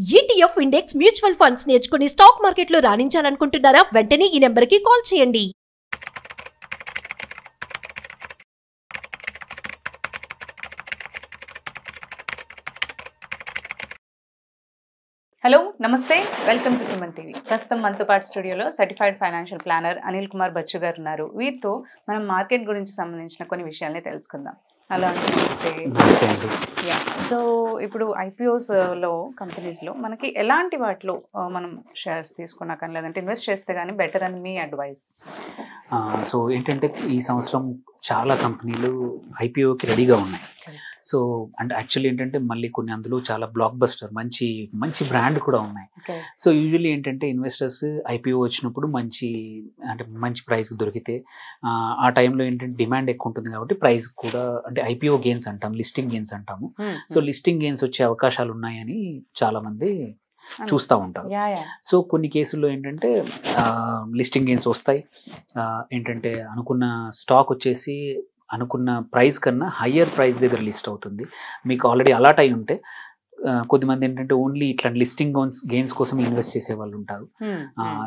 ETF index mutual funds నేర్చుకుని stock మార్కెట్లో రాణించాలనుకుంటున్నారా? వెంటనే ఈ నెంబర్కి కాల్ చేయండి. హలో నమస్తే, వెల్కమ్ టు సుమన్ టీవీ. ప్రస్తుతం మనతో పాటు స్టూడియోలో certified financial planner Anil Kumar Bachchu గారు ఉన్నారు. వీరితో మనం మార్కెట్ గురించి సంబంధించిన కొన్ని విషయాల్ని తెలుసుకుందాం. అలా అనిపిస్తే సో ఇప్పుడు ఐపీఓస్లో కంపెనీస్లో మనకి ఎలాంటి వాటిలో మనం షేర్స్ తీసుకున్నా కానీ లేదంటే ఇన్వెస్ట్ చేస్తే కానీ బెటర్ అని మీ అడ్వైస్? సో ఏంటంటే ఈ సంవత్సరం చాలా కంపెనీలు ఐపీఓకి రెడీగా ఉన్నాయి. సో అంటే యాక్చువల్లీ ఏంటంటే మళ్ళీ కొన్ని అందులో చాలా బ్లాక్ బస్టర్ మంచి మంచి బ్రాండ్ కూడా ఉన్నాయి. సో యూజువల్లీ ఏంటంటే ఇన్వెస్టర్స్ ఐపీఓ వచ్చినప్పుడు మంచి ప్రైస్కి దొరికితే ఆ టైంలో ఏంటంటే డిమాండ్ ఎక్కువ ఉంటుంది కాబట్టి ప్రైస్ కూడా అంటే ఐపీఓ గెయిన్స్ అంటాం, లిస్టింగ్ గెయిన్స్ అంటాము. సో లిస్టింగ్ గెయిన్స్ వచ్చే అవకాశాలు ఉన్నాయని చాలా మంది చూస్తూ ఉంటారు. సో కొన్ని కేసుల్లో ఏంటంటే లిస్టింగ్ గెయిన్స్ వస్తాయి. ఏంటంటే అనుకున్న స్టాక్ వచ్చేసి అనుకున్న ప్రైస్ కన్నా హయ్యర్ ప్రైస్ దగ్గర లిస్ట్ అవుతుంది. మీకు ఆల్రెడీ అలాట్ అయి ఉంటే కొద్దిమంది ఏంటంటే ఓన్లీ ఇట్లాంటి లిస్టింగ్ గెయిన్స్ కోసం ఇన్వెస్ట్ చేసే వాళ్ళు ఉంటారు.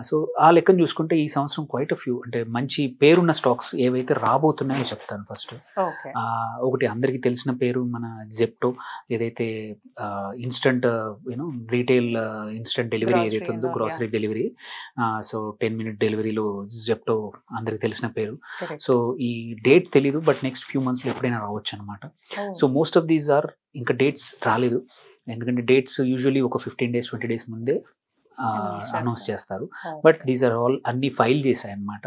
సో ఆ లెక్కను చూసుకుంటే ఈ సంవత్సరం క్వైట్ ఫ్యూ అంటే మంచి పేరున్న స్టాక్స్ ఏవైతే రాబోతున్నాయో చెప్తాను. ఫస్ట్ ఒకటి అందరికీ తెలిసిన పేరు మన జెప్టో, ఏదైతే ఇన్స్టంట్ రీటైల్ ఇన్స్టంట్ డెలివరీ ఏదైతే ఉందో గ్రాసరీ డెలివరీ, సో 10 minute డెలివరీలో జెప్టో అందరికి తెలిసిన పేరు. సో ఈ డేట్ తెలీదు, బట్ నెక్స్ట్ ఫ్యూ మంత్స్లో ఎప్పుడైనా రావచ్చు అనమాట. So most of these are ఇంకా డేట్స్ రాలేదు, ఎందుకంటే డేట్స్ యూజువల్లీ ఒక 15 days 20 days ముందే అనౌన్స్ చేస్తారు. బట్ దీస్ ఆర్ ఆల్ అన్ని ఫైల్ చేశాయి అనమాట,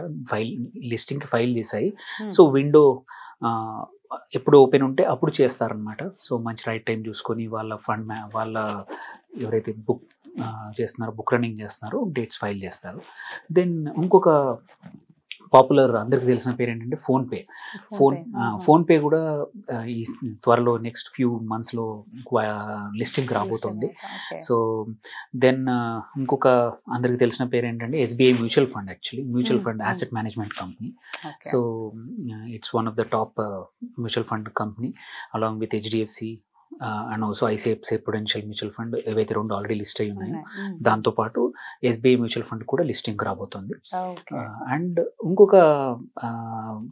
లిస్టింగ్కి ఫైల్ చేశాయి. సో విండో ఎప్పుడు ఓపెన్ ఉంటే అప్పుడు చేస్తారనమాట. సో మంచి రైట్ టైం చూసుకొని వాళ్ళ ఎవరైతే బుక్ చేస్తున్నారో బుక్ రన్నింగ్ చేస్తున్నారో డేట్స్ ఫైల్ చేస్తారు. దెన్ ఇంకొక పాపులర్ అందరికి తెలిసిన పేరు ఏంటంటే ఫోన్పే కూడా ఈ త్వరలో నెక్స్ట్ ఫ్యూ మంత్స్లో లిస్టింగ్ రాబోతుంది. సో దెన్ ఇంకొక అందరికి తెలిసిన పేరు ఏంటంటే SBI mutual fund, actually mutual fund asset management company. So it's one of the top mutual fund company along with HDFC and also ICICI Prudential mutual fund, ఏవైతే రెండు already list అయి ఉన్నాయో దాంతోపాటు ఎస్బీఐ మ్యూచువల్ ఫండ్ కూడా listing రాబోతుంది. And ఇంకొక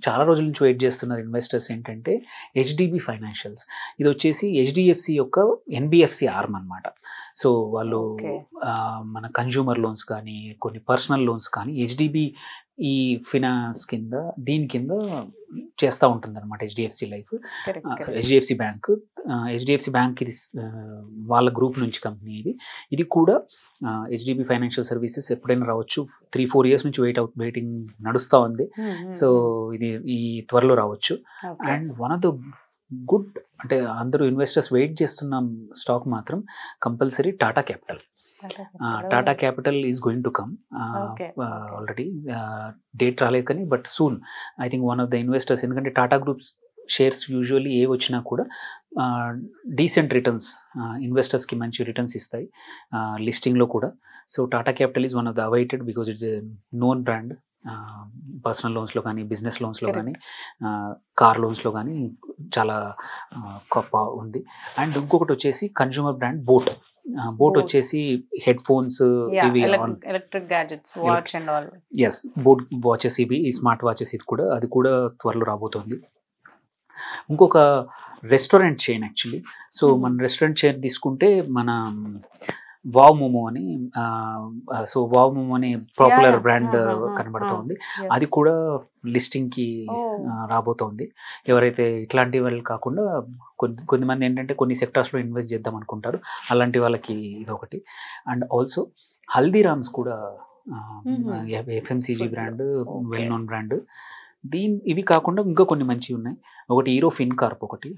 చాలా రోజుల నుంచి వెయిట్ చేస్తున్నారు ఇన్వెస్టర్స్ ఏంటంటే హెచ్డిబి ఫైనాన్షియల్స్. ఇది వచ్చేసి హెచ్డిఎఫ్సి యొక్క ఎన్బిఎఫ్సి ఆర్మ్ అనమాట. సో వాళ్ళు మన కన్జ్యూమర్ లోన్స్ కానీ కొన్ని పర్సనల్ లోన్స్ కానీ హెచ్డిబి ఈ ఫినాన్స్ కింద దీని కింద చేస్తూ ఉంటుంది అనమాట హెచ్డిఎఫ్సి లైఫ్. హెచ్డిఎఫ్సి బ్యాంక్ ఇది వాళ్ళ గ్రూప్ నుంచి కంపెనీ. ఇది కూడా హెచ్డిబి ఫైనాన్షియల్ సర్వీసెస్ ఎప్పుడైనా రావచ్చు. 3-4 years నుంచి వెయిటింగ్ నడుస్తూ ఉంది. సో ఇది ఈ త్వరలో రావచ్చు. And one of the good అంటే అందరూ ఇన్వెస్టర్స్ వెయిట్ చేస్తున్న స్టాక్ మాత్రం compulsory Tata capital. Tata Capital is going to come. Already date రాలేదు కానీ but soon I think one of the investors, ఎందుకంటే టాటా గ్రూప్స్ షేర్స్ యూజువల్లీ ఏ వచ్చినా కూడా డీసెంట్ రిటర్న్స్, ఇన్వెస్టర్స్కి మంచి రిటర్న్స్ ఇస్తాయి లిస్టింగ్లో కూడా. So Tata Capital is one of the awaited because it's a known brand. Personal లోన్స్లో కానీ బిజినెస్ లోన్స్లో కానీ కార్ లోన్స్లో కానీ చాలా గొప్ప ఉంది. అండ్ ఇంకొకటి వచ్చేసి కన్జ్యూమర్ బ్రాండ్ బోట్ వచ్చేసి హెడ్ ఫోన్స్, ఇవి electric gadgets, watch and all. Yes, boAt watches, ఇవి స్మార్ట్ వాచెస్, అది కూడా త్వరలో రాబోతుంది. ఇంకొక రెస్టారెంట్ చైన్ యాక్చువల్లీ. సో మన రెస్టారెంట్ చైన్ తీసుకుంటే మన వావ్ మోమో అని, సో వావ్ మోమో అనే పాపులర్ బ్రాండ్ కనబడుతోంది. అది కూడా లిస్టింగ్కి రాబోతోంది. ఎవరైతే ఇట్లాంటి వాళ్ళు కాకుండా కొద్దిమంది ఏంటంటే కొన్ని సెక్టార్స్లో ఇన్వెస్ట్ చేద్దాం అనుకుంటారు, అలాంటి వాళ్ళకి ఇదొకటి. అండ్ ఆల్సో హల్దీరామ్స్ కూడా FMCG brand, well known brand. ఇవి కాకుండా ఇంకా కొన్ని మంచివి ఉన్నాయి. ఒకటి హీరో ఫిన్కార్ప్, ఒకటి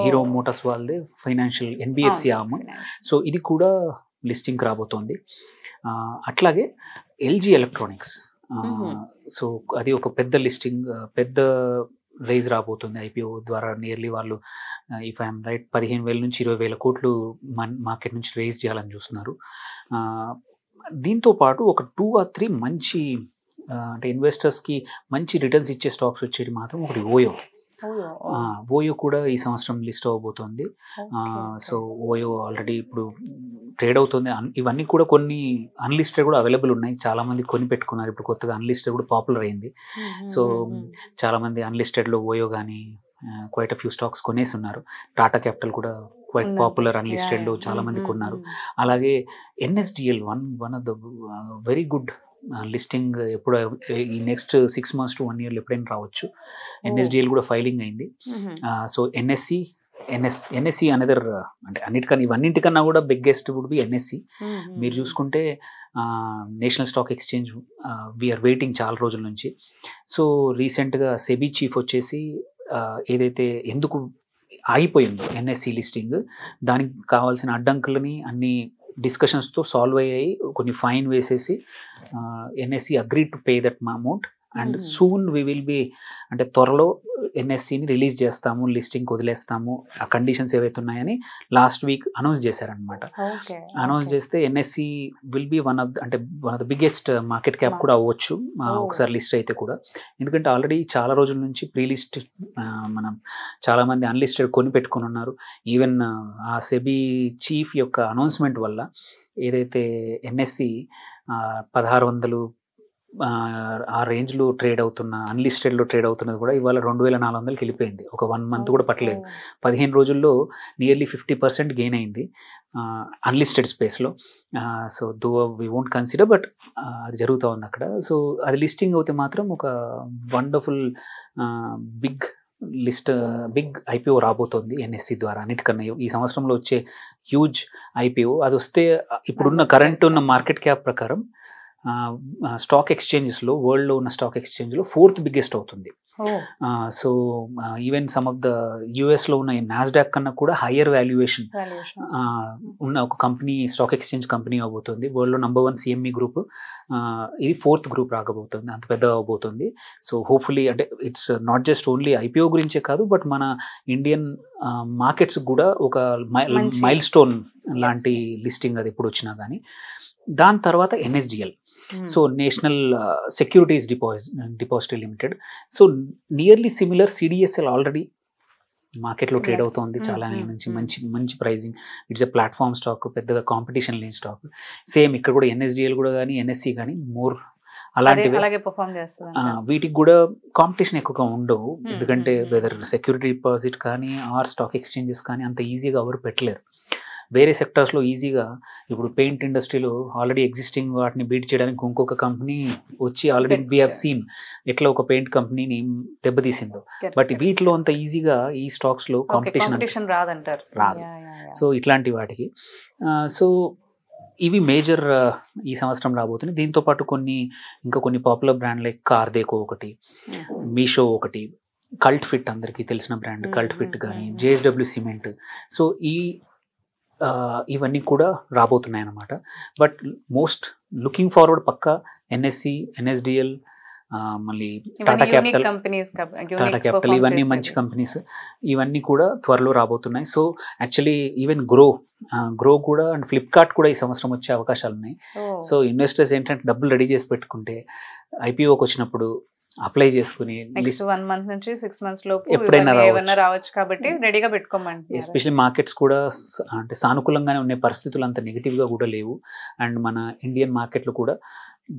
హీరో మోటార్స్ వాళ్ళదే ఫైనాన్షియల్ ఎన్బిఎఫ్సి ఆర్మ్. సో ఇది కూడా లిస్టింగ్ రాబోతోంది. అట్లాగే ఎల్జీ ఎలక్ట్రానిక్స్, సో అది ఒక పెద్ద లిస్టింగ్, పెద్ద రైజ్ రాబోతుంది ఐపీఓ ద్వారా. నియర్లీ వాళ్ళు ఇఫ్ ఐఎమ్ రైట్ 15,000 నుంచి 20,000 కోట్లు మార్కెట్ నుంచి రైజ్ చేయాలని చూస్తున్నారు. దీంతో పాటు ఒక 2 or 3 మంచి అంటే ఇన్వెస్టర్స్కి మంచి రిటర్న్స్ ఇచ్చే స్టాక్స్ వచ్చేది మాత్రం ఒకటి ఓయో. ఓయో కూడా ఈ సంవత్సరం లిస్ట్ అవ్వబోతోంది. సో ఓయో ఆల్రెడీ ఇప్పుడు ట్రేడ్ అవుతుంది. ఇవన్నీ కూడా కొన్ని అన్లిస్టెడ్ కూడా అవైలబుల్ ఉన్నాయి. చాలా మంది కొని పెట్టుకున్నారు. ఇప్పుడు కొత్తగా అన్లిస్టెడ్ కూడా పాపులర్ అయింది. సో చాలా మంది అన్లిస్టెడ్లో ఓయో కానీ క్వైట్ ఫ్యూ స్టాక్స్ కొనేసి ఉన్నారు. టాటా క్యాపిటల్ కూడా క్వైట్ పాపులర్ అన్లిస్టెడ్లో చాలా మంది కొన్నారు. అలాగే NSDL one of the very good listing. ఎప్పుడు ఈ నెక్స్ట్ 6 months to 1 year ఎప్పుడైనా రావచ్చు. ఎన్ఎస్డిఎల్ కూడా ఫైలింగ్ అయింది. సో ఎన్ఎస్సి అనదర్ అంటే అన్నిటికన్నా ఇవన్నింటికన్నా కూడా బిగ్గెస్ట్ వుడ్ బి ఎన్ఎస్సి. మీరు చూసుకుంటే National Stock Exchange we're waiting చాలా రోజుల నుంచి. సో రీసెంట్గా సెబీ చీఫ్ వచ్చేసి ఏదైతే ఎందుకు ఆగిపోయిందో ఎన్ఎస్సి లిస్టింగ్, దానికి కావాల్సిన అడ్డంకులని అన్ని డిస్కషన్స్తో సాల్వ్ అయ్యాయి. కొన్ని ఫైన్ వేసేసి NSE agree to pay that amount and soon we will be అంటే త్వరలో ఎన్ఎస్సిని రిలీజ్ చేస్తాము, లిస్టింగ్ వదిలేస్తాము, ఆ కండిషన్స్ ఏవైతే ఉన్నాయని లాస్ట్ వీక్ అనౌన్స్ చేశారనమాట. అనౌన్స్ చేస్తే NSE will be one of the biggest market cap కూడా అవ్వచ్చు ఒకసారి లిస్ట్ అయితే కూడా. ఎందుకంటే ఆల్రెడీ చాలా రోజుల నుంచి ప్రీ లిస్ట్ మనం చాలా మంది అన్లిస్టెడ్ కొని పెట్టుకుని ఉన్నారు. ఈవెన్ ఆ సెబీ చీఫ్ యొక్క అనౌన్స్మెంట్ వల్ల ఏదైతే ఎన్ఎస్సి 1600 ఆ రేంజ్లో ట్రేడ్ అవుతున్న అన్లిస్టెడ్లో ట్రేడ్ అవుతున్నది కూడా ఇవాళ 2400కి వెళ్ళిపోయింది. ఒక 1 month కూడా పట్టలేదు. 15 రోజుల్లో నియర్లీ 50% గెయిన్ అయింది అన్లిస్టెడ్ స్పేస్లో. So though we won't consider, but అది జరుగుతూ ఉంది అక్కడ. సో అది లిస్టింగ్ అవుతే మాత్రం ఒక వండర్ఫుల్ బిగ్ ఐపీఓ రాబోతోంది ఎన్ఎస్సి ద్వారా. అన్నిటికన్నా ఈ సంవత్సరంలో వచ్చే హ్యూజ్ ఐపీఓ అది వస్తే ఇప్పుడున్న కరెంట్ ఉన్న మార్కెట్ క్యాప్ ప్రకారం స్టాక్ ఎక్స్చేంజెస్లో వరల్డ్లో ఉన్న స్టాక్ ఎక్స్చేంజ్లో 4th బిగ్గెస్ట్ అవుతుంది. So even some of the యుఎస్లో ఉన్న నాస్డాక్ కన్నా కూడా హయ్యర్ వాల్యుయేషన్ ఉన్న ఒక కంపెనీ స్టాక్ ఎక్స్చేంజ్ కంపెనీ అవబోతుంది. వరల్డ్లో నంబర్ 1 సిఎంఈ గ్రూప్, ఇది 4th గ్రూప్ రాకపోతుంది, అంత పెద్ద అవబోతుంది. సో హోప్ఫుల్లీ అంటే it's not just only IPO గురించే కాదు, బట్ మన ఇండియన్ మార్కెట్స్ కూడా ఒక మైల్ స్టోన్ లాంటి లిస్టింగ్ అది ఎప్పుడు వచ్చినా కానీ. దాని తర్వాత NSDL, so National Securities Depository Limited. So nearly similar CDSL already మార్కెట్లో ట్రేడ్ అవుతుంది చాలా నెలల నుంచి. మంచి pricing. It's a platform stock, పెద్దగా కాంపిటీషన్ లేని స్టాక్. సేమ్ ఇక్కడ కూడా ఎన్ఎస్డిఎల్ కూడా కానీ ఎన్ఎస్సి కానీ మోర్ అలాంటివి వీటికి కూడా కాంపిటీషన్ ఎక్కువగా ఉండవు. ఎందుకంటే వెదర్ సెక్యూరిటీ డిపాజిట్ కానీ ఆర్ స్టాక్ ఎక్స్చేంజెస్ కానీ అంత ఈజీగా ఎవరు పెట్టలేరు. వేరే సెక్టర్స్లో ఈజీగా ఇప్పుడు పెయింట్ ఇండస్ట్రీలో ఆల్రెడీ ఎగ్జిస్టింగ్ వాటిని బీట్ చేయడానికి ఇంకొక కంపెనీ వచ్చి ఆల్రెడీ వీ హ్యావ్ సీన్ ఎట్లా ఒక పెయింట్ కంపెనీని దెబ్బతీసిందో. బట్ వీటిలో అంత ఈజీగా ఈ స్టాక్స్లో కాంపిటీషన్ రాదు. సో ఇట్లాంటి వాటికి సో ఇవి మేజర్ ఈ సంవత్సరం రాబోతున్నాయి. దీంతో పాటు కొన్ని పాపులర్ బ్రాండ్ లైక్ కార్దేకో ఒకటి, మీషో ఒకటి, కల్ట్ ఫిట్ అందరికీ తెలిసిన బ్రాండ్ కల్ట్ ఫిట్ కానీ, జేఎస్డబ్ల్యూ సిమెంట్. సో ఇవన్నీ కూడా రాబోతున్నాయి అన్నమాట. బట్ మోస్ట్ లుకింగ్ ఫార్వర్డ్ పక్కా ఎన్ఎస్సి, ఎన్ఎస్డిఎల్, మళ్ళీ టాటా క్యాపిటల్ ఇవన్నీ మంచి కంపెనీస్. ఇవన్నీ కూడా త్వరలో రాబోతున్నాయి. సో యాక్చువల్లీ ఈవెన్ గ్రో కూడా అండ్ ఫ్లిప్కార్ట్ కూడా ఈ సంవత్సరం వచ్చే అవకాశాలు ఉన్నాయి. సో ఇన్వెస్టర్స్ ఏంటంటే డబ్బులు రెడీ చేసి పెట్టుకుంటే ఐపీఓకి వచ్చినప్పుడు అప్లై చేసుకుని 1 month నుంచి 6 months లోపు ఎప్పుడైనా రావచ్చు కాబట్టి రెడీగా పెట్టుకోమండి. ఎస్పెషల్లీ మార్కెట్స్ కూడా అంటే సానుకూలంగానే ఉన్నాయి, పరిస్థితులు అంత నెగిటివ్గా కూడా లేవు. అండ్ మన ఇండియన్ మార్కెట్లు కూడా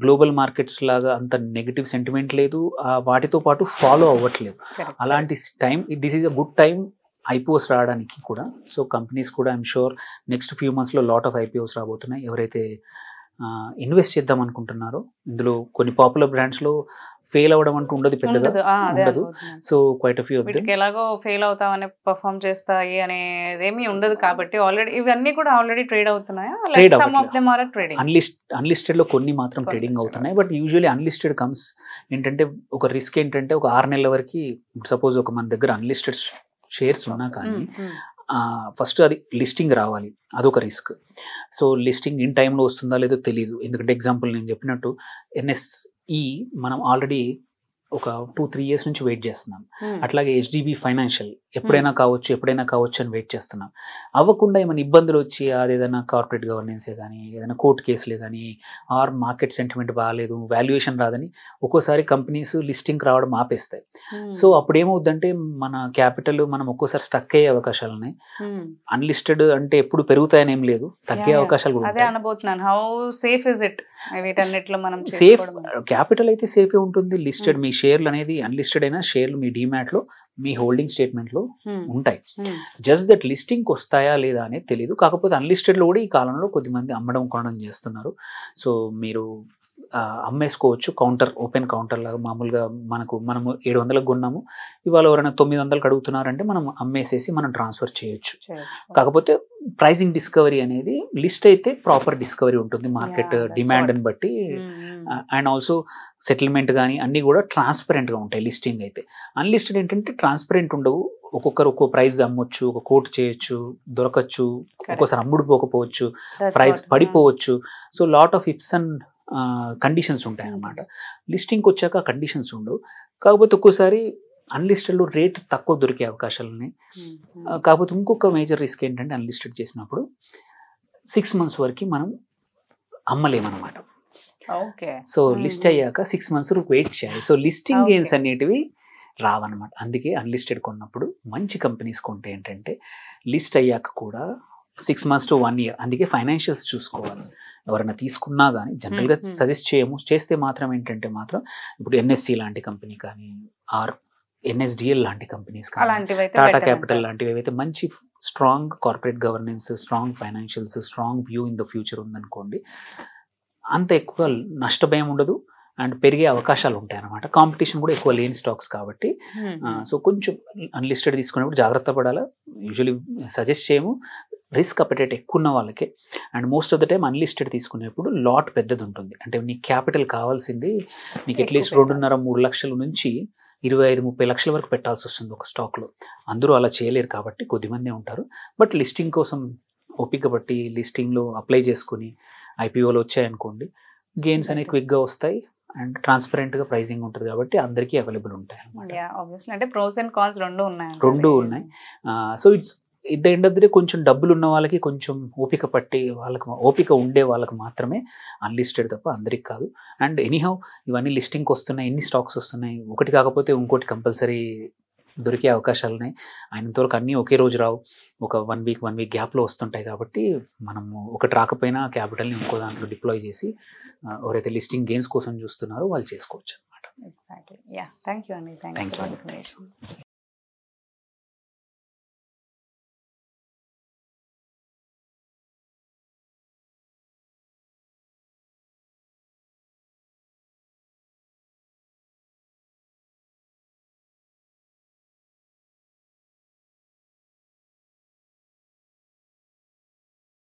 గ్లోబల్ మార్కెట్స్ లాగా అంత నెగిటివ్ సెంటిమెంట్ లేదు, వాటితో పాటు ఫాలో అవ్వట్లేదు. అలాంటి time this is a good time IPOs రావడానికి కూడా. సో కంపెనీస్ కూడా ఐఎమ్ షూర్ నెక్స్ట్ ఫ్యూ మంత్స్లో లాట్ ఆఫ్ ఐపీఓస్ రాబోతున్నాయి. ఎవరైతే ఇన్వెస్ట్ చేద్దాం అనుకుంటున్నారో ఇందులో కొన్ని పాపులర్ బ్రాండ్స్లో ఫెయిల్ అవ్వడం అంటూ ఉండదు, పెద్దగా ఉండదు. So quiet few of them ఎలాగో ఫెయిల్ అవుతామని పర్ఫామ్ చేస్తాయి అనేది ఏమీ ఉండదు కాబట్టి ఆల్రెడీ ఇవన్నీ కూడా ఆల్రెడీ ట్రేడ్ అవుతున్నాయా? అన్లిస్టెడ్ లో కొన్ని మాత్రం ట్రేడింగ్ అవుతున్నాయి. బట్ యూజువల్లీ అన్లిస్టెడ్ కమ్స్ ఏంటంటే ఒక రిస్క్ ఏంటంటే ఒక 6 నెలల వరకు సపోజ్ ఒక మన దగ్గర అన్లిస్టెడ్ షేర్స్ ఉన్నా కానీ ఫస్ట్ అది లిస్టింగ్ రావాలి, అదొక రిస్క్. సో లిస్టింగ్ ఇన్ టైంలో వస్తుందా లేదో తెలియదు. ఎందుకంటే ఎగ్జాంపుల్ నేను చెప్పినట్టు ఎన్ఎస్ఈ మనం ఆల్రెడీ ఒక 2-3 years నుంచి వెయిట్ చేస్తున్నాం. అట్లాగే హెచ్డిబి ఫైనాన్షియల్ ఎప్పుడైనా కావచ్చు అని వెయిట్ చేస్తున్నాం. అవ్వకుండా ఏమైనా ఇబ్బందులు వచ్చి అది ఏదైనా కార్పొరేట్ గవర్నెన్సే కానీ ఏదైనా కోర్టు కేసులే కానీ ఆర్ మార్కెట్ సెంటిమెంట్ బాగాలేదు, వాల్యుయేషన్ రాదని ఒక్కోసారి కంపెనీస్ లిస్టింగ్ రావడం ఆపేస్తాయి. సో అప్పుడు ఏమవుద్దంటే మన క్యాపిటల్ మనం ఒక్కోసారి స్టక్ అయ్యే అవకాశాలు ఉన్నాయి. అన్లిస్టెడ్ అంటే ఎప్పుడు పెరుగుతాయని ఏం లేదు, తగ్గే అవకాశాలు కూడా అదే అనబోతున్నాను. How safe is it? వీటన్నిటిలో మనం సేఫ్ క్యాపిటల్ అయితే సేఫే ఉంటుంది. లిస్టెడ్ మీ షేర్లు అనేది అన్లిస్టెడ్ అయినా షేర్లు మీ డిమాట్ లో మీ హోల్డింగ్ స్టేట్మెంట్ లో ఉంటాయి. జస్ట్ దట్ లిస్టింగ్ వస్తాయా లేదా అనేది తెలియదు. కాకపోతే అన్లిస్టెడ్ లో కూడా ఈ కాలంలో కొద్దిమంది అమ్మడం కొనడం చేస్తున్నారు. సో మీరు అమ్మేసుకోవచ్చు. ఓపెన్ కౌంటర్ లాగా మామూలుగా మనము 700కు కొన్నాము, ఇవాళ ఎవరైనా 900కి అడుగుతున్నారంటే మనం అమ్మేసేసి మనం ట్రాన్స్ఫర్ చేయొచ్చు. కాకపోతే ప్రైజింగ్ డిస్కవరీ అనేది లిస్ట్ అయితే ప్రాపర్ డిస్కవరీ ఉంటుంది మార్కెట్ డిమాండ్ని బట్టి. అండ్ ఆల్సో సెటిల్మెంట్ కానీ అన్నీ కూడా ట్రాన్స్పరెంట్గా ఉంటాయి లిస్టింగ్ అయితే. అన్లిస్టెడ్ ఏంటంటే ట్రాన్స్పరెంట్ ఉండవు. ఒక్కొక్కరు ఒక్కో ప్రైస్ అమ్మొచ్చు, ఒక కోట్ చేయొచ్చు, దొరకచ్చు, ఒక్కోసారి అమ్ముడు పోకపోవచ్చు, ప్రైస్ పడిపోవచ్చు. So lot of ifs and conditions ఉంటాయి అన్నమాట. లిస్టింగ్కి వచ్చాక కండిషన్స్ ఉండవు. కాకపోతే ఒక్కోసారి అన్లిస్టెడ్లో రేట్ తక్కువ దొరికే అవకాశాలు ఉన్నాయి. కాకపోతే ఇంకొక మేజర్ రిస్క్ ఏంటంటే అన్లిస్టెడ్ చేసినప్పుడు 6 months వరకు మనం అమ్మలేమన్నమాట. సో లిస్ట్ అయ్యాక 6 months వెయిట్ చేయాలి. సో లిస్టింగ్ గెయిన్స్ అనేటివి రావన్నమాట. అందుకే అన్లిస్టెడ్ కొన్నప్పుడు మంచి కంపెనీస్ కొంటే ఏంటంటే లిస్ట్ అయ్యాక కూడా 6 months to 1 year. అందుకే ఫైనాన్షియల్స్ చూసుకోవాలి. ఎవరైనా తీసుకున్నా కానీ జనరల్గా సజెస్ట్ చేయము. చేస్తే మాత్రం ఏంటంటే మాత్రం ఇప్పుడు ఎన్ఎస్సి లాంటి కంపెనీ కానీ ఆర్ ఎన్ఎస్డిఎల్ లాంటి కంపెనీస్ కానీ టాటా క్యాపిటల్ లాంటివి ఏవైతే మంచి strong corporate governance, strong financials, strong view in the future ఉందనుకోండి, అంత ఎక్కువ నష్టభయం ఉండదు అండ్ పెరిగే అవకాశాలు ఉంటాయి అన్నమాట. కాంపిటీషన్ కూడా ఎక్కువ లేని స్టాక్స్ కాబట్టి సో కొంచెం అన్లిస్టెడ్ తీసుకునేప్పుడు జాగ్రత్త పడాలా. యూజువలీ సజెస్ట్ చేయము, రిస్క్ అపెటైట్ ఎక్కువ ఉన్న వాళ్ళకే. And most of the time unlisted తీసుకునేప్పుడు లాట్ పెద్దది ఉంటుంది. అంటే నీకు క్యాపిటల్ కావాల్సింది నీకు అట్లీస్ట్ 2.5-3 లక్షల నుంచి 25-30 లక్షల వరకు పెట్టాల్సి వస్తుంది ఒక స్టాక్లో. అందరూ అలా చేయలేరు కాబట్టి కొద్దిమందే ఉంటారు. బట్ లిస్టింగ్ కోసం ఓపిక బట్టి లిస్టింగ్లో అప్లై చేసుకుని ఐపీఓలో వచ్చాయనుకోండి, గెయిన్స్ అనేవి క్విక్గా వస్తాయి అండ్ ట్రాన్స్పరెంట్గా ప్రైజింగ్ ఉంటుంది కాబట్టి అందరికీ అవైలబుల్ ఉంటాయి అన్నమాట. అంటే ప్రోస్ అండ్ కాన్స్ రెండు ఉన్నాయి. So it's it the end of the day కొంచెం డబ్బులు ఉన్న వాళ్ళకి, కొంచెం ఓపిక పట్టి వాళ్ళకి, ఓపిక ఉండే వాళ్ళకి మాత్రమే అన్లిస్టెడ్ తప్ప అందరికి కాదు. అండ్ ఎనీహౌ ఇవన్నీ లిస్టింగ్కి వస్తున్నాయి, ఎన్ని స్టాక్స్ వస్తున్నాయి, ఒకటి కాకపోతే ఇంకోటి కంపల్సరీ దొరికే అవకాశాలు ఉన్నాయి. ఆయనంతవరకు అన్నీ ఒకే రోజు రావు, ఒక 1 week గ్యాప్లో వస్తుంటాయి. కాబట్టి మనము ఒకటి రాకపోయినా క్యాపిటల్ని ఇంకో దాంట్లో డిప్లాయ్ చేసి ఎవరైతే లిస్టింగ్ గెయిన్స్ కోసం చూస్తున్నారో వాళ్ళు చేసుకోవచ్చు అనమాట. ఎగ్జాక్ట్లీ. థ్యాంక్ యూ అండి. Thank you.